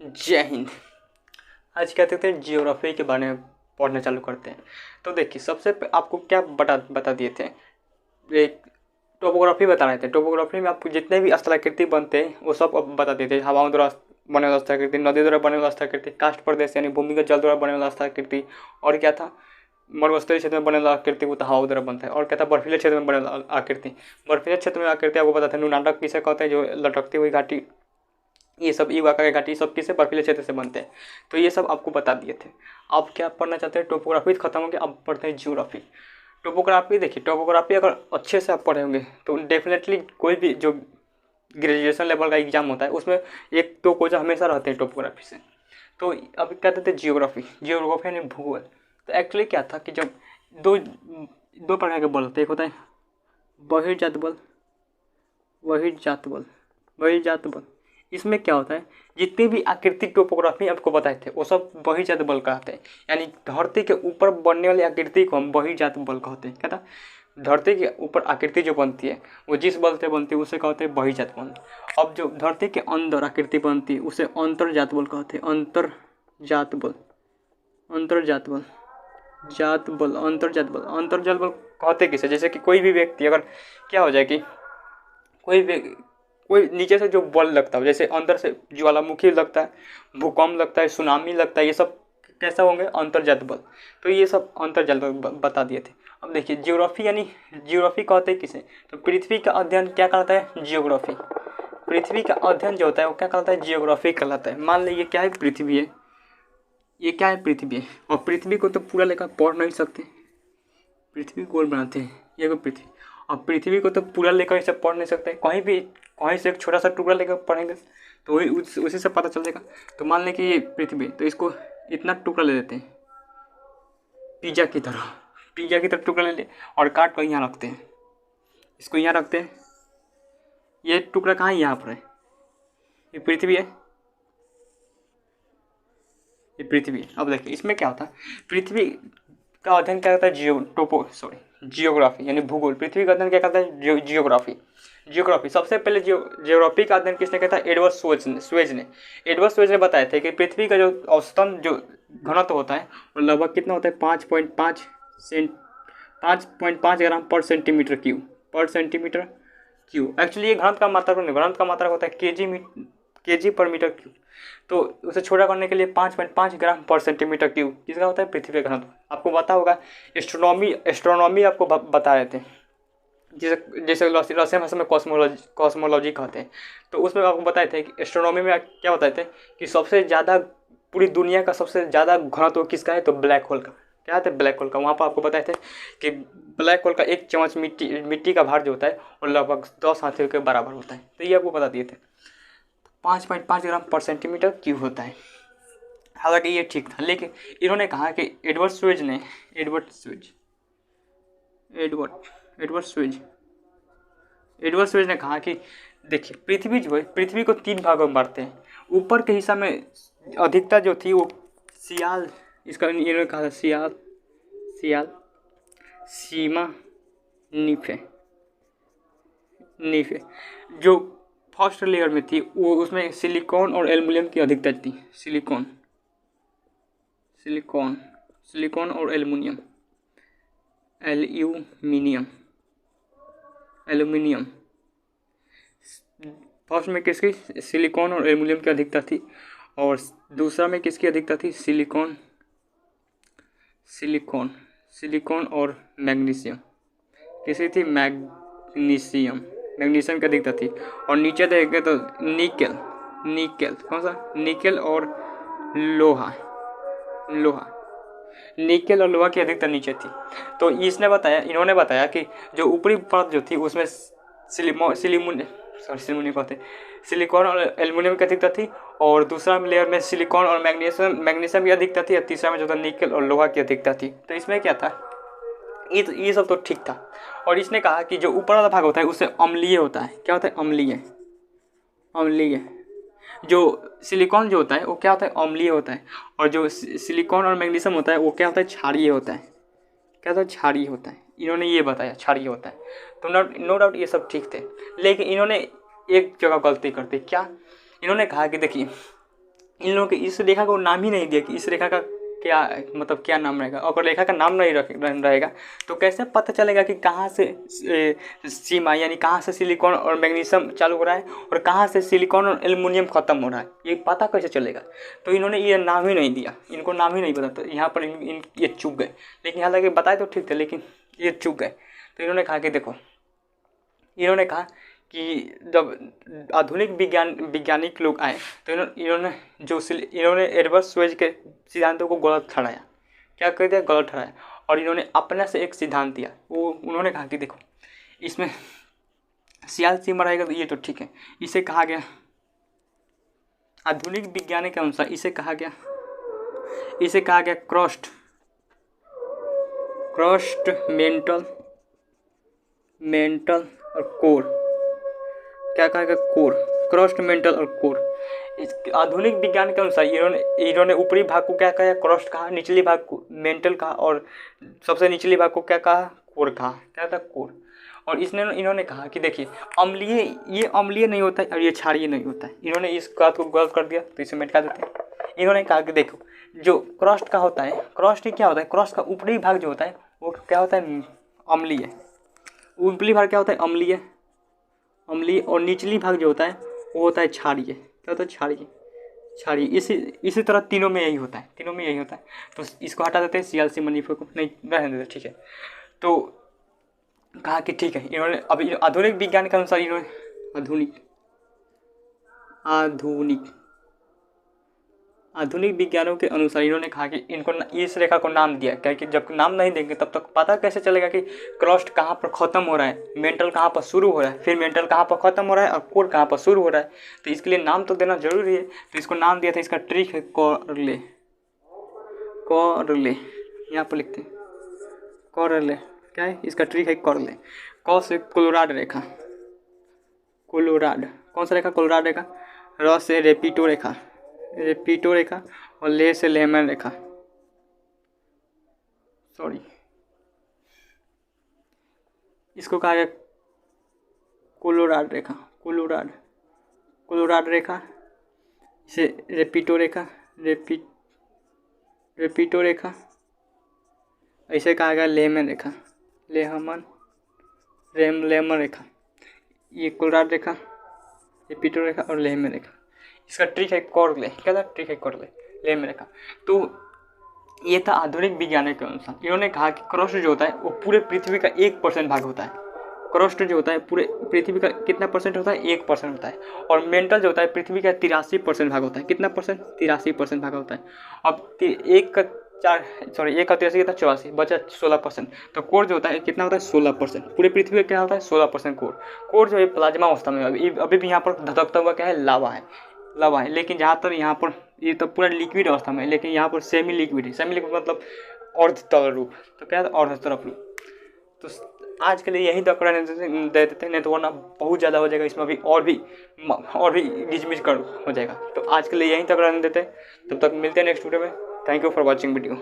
जय हिंद। आज क्या कहते हैं, जियोग्राफी के बारे में पढ़ना चालू करते हैं। तो देखिए, सबसे आपको क्या बता दिए थे, एक टोपोग्राफी बता रहे थे। टोपोग्राफी में आपको जितने भी स्थलाकृति बनते हैं वो सब अब बता देते हैं। हवाओं द्वारा बने वाला स्थलाकृति, नदी द्वारा बने वाला स्थलाकृति, काष्ठ प्रदेश यानी भूमिगत जल द्वारा बने वाला स्थलाकृति, और क्या था, मरुस्थलीय क्षेत्र में बने वाला आकृति वो तो हवा द्वारा बनता है। और क्या था, बर्फीले क्षेत्र में बने वाला आकृति। बर्फीले क्षेत्र में आकृति आपको पता था, नुनाटक किसे कहते हैं, जो लटकती हुई घाटी, ये सब इवाका की घाटी, सब किसे, बर्फीले क्षेत्र से बनते हैं। तो ये सब आपको बता दिए थे। अब क्या पढ़ना चाहते हैं, टोपोग्राफी खत्म हो गया, अब पढ़ते हैं जियोग्राफी। टोपोग्राफी देखिए, टोपोग्राफी अगर अच्छे से आप पढ़े होंगे तो डेफिनेटली कोई भी जो ग्रेजुएशन लेवल का एग्जाम होता है उसमें एक दो क्वेश्चन हमेशा रहते हैं टोपोग्राफी से। तो अब क्या कहते हैं, जियोग्राफी। जियोग्राफी यानी भूगोल। तो एक्चुअली क्या था कि जब दो प्रकार के बल होते हैं, एक होता है बहिर्जात बल, बहिर्जात बल। इसमें क्या होता है, जितनी भी आकृति टोपोग्राफी आपको बताए थे वो सब बहिर्जात बल कहते हैं। यानी धरती के ऊपर बनने वाली आकृति को हम बहिर्जात बल कहते हैं। क्या था, धरती के ऊपर आकृति जो बनती है वो जिस बल से बनती है उसे कहते हैं बहिर्जात बल। अब जो धरती के अंदर आकृति बनती है उसे अंतर्जात बल कहते हैं। अंतर्जात बल कहते किसे, जैसे कि कोई भी व्यक्ति अगर क्या हो जाए कि कोई नीचे से जो बल लगता है, जैसे अंदर से ज्वालामुखी लगता है, भूकंप लगता है, सुनामी लगता है, ये सब कैसा होंगे, अंतर्जात बल। तो ये सब अंतर्जात बल बता दिए थे। अब देखिए, जियोग्राफी यानी जियोग्राफी कहते हैं किसे, तो पृथ्वी का अध्ययन क्या कहलाता है, जियोग्राफी। पृथ्वी का अध्ययन जो होता है वो क्या कहलाता है, जियोग्राफी कहलाता है। मान लीजिए क्या है, पृथ्वी है, ये क्या है, पृथ्वी है। और पृथ्वी को तो पूरा लेकर पढ़ नहीं सकते, पृथ्वी गोल बनाते हैं, ये को पृथ्वी। और पृथ्वी को तो पूरा लेकर इसे पढ़ नहीं सकते, कहीं से एक छोटा सा टुकड़ा लेकर पढ़ेंगे तो वही उसी से पता चल जाएगा। तो मान लें कि ये पृथ्वी, तो इसको इतना टुकड़ा ले लेते हैं, पिज्जा की तरह टुकड़ा ले ले और काट कर यहाँ रखते हैं, इसको यहाँ रखते हैं। ये टुकड़ा कहाँ है, यहाँ पर है, ये पृथ्वी है, ये पृथ्वी है। अब देखिए इसमें क्या होता है, पृथ्वी का अध्ययन क्या करता है, जियोग्राफी यानी भूगोल। पृथ्वी का अध्ययन क्या करता है, जियोग्राफी। सबसे पहले जियोग्राफी का अध्ययन किसने किया था, एडवर्ड स्वेज ने बताया था कि पृथ्वी का जो औसतन जो घनत्व होता है वो लगभग कितना होता है, 5.5 ग्राम पर सेंटीमीटर क्यूब। एक्चुअली ये घनत्व का मात्रा होता है केजी पर मीटर क्यूब। तो उसे छोटा करने के लिए 5.5 ग्राम पर सेंटीमीटर क्यूब किसका होता है, पृथ्वी का घनत्व। आपको पता होगा, एस्ट्रोनॉमी आपको बता रहे थे, जैसे रशियन भाषा में कॉस्मोलॉजी कहते हैं। तो उसमें आपको बताए थे कि एस्ट्रोनॉमी में क्या बताए थे कि सबसे ज़्यादा पूरी दुनिया का सबसे ज़्यादा घनत्व किसका है, तो ब्लैक होल का। क्या है, ब्लैक होल का। वहाँ पर आपको बताए थे कि ब्लैक होल का एक चम्मच मिट्टी का भार जो होता है वो लगभग 10 हाथियों के बराबर होता है। तो ये आपको बता दिए थे। 5.5 ग्राम पर सेंटीमीटर क्यूब होता है। हालांकि ये ठीक था, लेकिन इन्होंने कहा कि एडवर्ड स्वेज ने कहा कि देखिए, पृथ्वी जो है, पृथ्वी को 3 भागों में बांटते हैं। ऊपर के हिस्सा में अधिकता जो थी वो सियाल, इसका इन्होंने कहा था सियाल, सीमा, नीफे। जो फर्स्ट लेयर में थी वो, उसमें सिलिकॉन और एल्युमिनियम की अधिकता थी। सिलिकॉन और एल्युमिनियम फर्स्ट में किसकी, सिलिकॉन और एल्युमिनियम की अधिकता थी, और दूसरा में किसकी अधिकता थी, सिलिकॉन और मैग्नीशियम। किसकी थी, मैग्नीशियम की अधिकता थी। और नीचे देखेंगे तो निकेल, कौन सा, निकेल और लोहा की अधिकता नीचे थी। तो इन्होंने बताया कि जो ऊपरी परत जो थी उसमें सिलिकॉन और एल्युमिनियम की अधिकता थी, और दूसरा लेयर में सिलिकॉन और मैग्नीशियम की अधिकता थी, और तीसरा में जो था निकेल और लोहा की अधिकता थी। तो इसमें क्या था, ये सब तो ठीक था। और इसने कहा कि जो ऊपर वाला भाग होता है उससे अम्लीय होता है। क्या होता है, अम्लीय। जो सिलिकॉन जो होता है वो क्या होता है, अम्लीय होता है, और जो सिलिकॉन और मैग्नीशियम होता है वो क्या होता है, क्षारीय होता है। क्या होता है, क्षारीय होता है। इन्होंने ये बताया, क्षारीय होता है। तो नो डाउट ये सब ठीक थे, लेकिन इन्होंने एक जगह गलती कर दी। क्या, इन्होंने कहा कि देखिए, इन लोगों के इस रेखा को नाम ही नहीं दिया कि इस रेखा का क्या मतलब क्या नाम रहेगा। अगर रेखा का नाम नहीं रहेगा तो कैसे पता चलेगा कि कहाँ से सीमा यानी कहाँ से सिलिकॉन और मैग्नीशियम चालू हो रहा है और कहाँ से सिलिकॉन और एल्युमिनियम खत्म हो रहा है, ये पता कैसे चलेगा। तो इन्होंने ये नाम ही नहीं दिया, इनको नाम ही नहीं पता, तो यहाँ पर ये चूक गए। लेकिन यहाँ तक बताए तो ठीक थे, लेकिन ये चूक गए। तो इन्होंने कहा कि देखो, इन्होंने कहा कि जब आधुनिक वैज्ञानिक लोग आए तो इन्होंने एडवर्ड स्वेज के सिद्धांतों को गलत ठहराया। क्या कर दिया? गलत ठहराया। और इन्होंने अपने से एक सिद्धांत दिया। वो उन्होंने कहा कि देखो, इसमें सियाल सीमा रहेगा तो ये तो ठीक है। इसे कहा गया, आधुनिक विज्ञान के अनुसार इसे कहा गया क्रस्ट मेंटल और कोर। क्या कहा गया? कोर, क्रस्ट, मेंटल और कोर। आधुनिक विज्ञान के अनुसार इन्होंने ऊपरी भाग को क्या कहा? क्रस्ट कहा, निचली भाग को मेंटल कहा और सबसे निचली भाग को क्या कहा? कोर कहा। क्या था? कोर। और इन्होंने कहा कि देखिए, ये अम्लीय नहीं होता है और ये क्षारीय नहीं होता है। इन्होंने इस बात को गलत कर दिया, तो इसे मिटा देते हैं। इन्होंने कहा कि देखो, जो क्रस्ट का होता है, क्रस्ट ही क्या होता है? क्रस्ट का ऊपरी भाग जो होता है वो क्या होता है? अम्लीय। ऊपरी भाग क्या होता है? अम्लीय। और निचली भाग जो होता है वो होता है क्षारीय। क्या होता है? क्षारीय। इसी तरह तीनों में यही होता है। तो इसको हटा देते हैं, सियालसी मनीफर को नहीं रहने देते, ठीक है। तो कहा कि ठीक है, इन्होंने अभी आधुनिक विज्ञान के अनुसार इन्होंने आधुनिक विज्ञानों के अनुसार इन्होंने कहा कि इनको इस रेखा को नाम दिया, क्योंकि जब नाम नहीं देंगे तब तक पता कैसे चलेगा कि क्रस्ट कहाँ पर ख़त्म हो रहा है, मेंटल कहाँ पर शुरू हो रहा है, फिर मेंटल कहाँ पर ख़त्म हो रहा है और कोर कहाँ पर शुरू हो रहा है। तो इसके लिए नाम तो देना जरूरी है। तो इसको नाम दिया था, इसका ट्रिक है कॉरले। यहाँ पर लिखते हैं कॉरले। क्या है? इसका ट्रिक है कॉरले। कौ से कोलोराड रेखा, कौन सा रेखा? कोलोराड रेखा। र से रेपिटो रेखा और ले से लेमन रेखा। इसको कहा गया कोलोराड रेखा। इसे रेपिटो रेखा। ऐसे कहा गया लेमन रेखा। ये कोलोराड रेखा, रेपिटो रेखा और लेमन रेखा। इसका ट्रिक है कॉरले। क्या था? ट्रिक है कॉरले, लेमन रेखा। तो ये था आधुनिक विज्ञान के अनुसार। इन्होंने कहा कि क्रस्ट जो होता है वो पूरे पृथ्वी का 1% भाग होता है। क्रस्ट जो होता है पूरे पृथ्वी का कितना परसेंट होता है? 1% होता है। और मेंटल जो होता है पृथ्वी का 83% भाग होता है। कितना परसेंट? 83% भाग होता है। अब 1 का 83 कितना? 84, बचा 16%। तो कोर जो होता है कितना होता है? 16%। पूरे पृथ्वी का क्या होता है? 16% कोर जो है प्लाज्मा अवस्था में। अभी भी यहाँ पर धधकता हुआ क्या है? लावा है। लेकिन जहाँ तक यहाँ पर ये तो पूरा लिक्विड अवस्था में है, लेकिन यहाँ पर सेमी लिक्विड है। सेमी लिक्विड मतलब अर्ध तरल रूप। तो क्या है? अर्ध तरल रूप। तो आज के लिए यही तक रहने दे देते हैं, नहीं तो वरना बहुत ज़्यादा हो जाएगा। इसमें भी और भी गिजमिज कर हो जाएगा। तो आज के लिए यहीं तक रहने देते हैं। तब तक मिलते हैं नेक्स्ट वीडियो में। Thank you for watching video.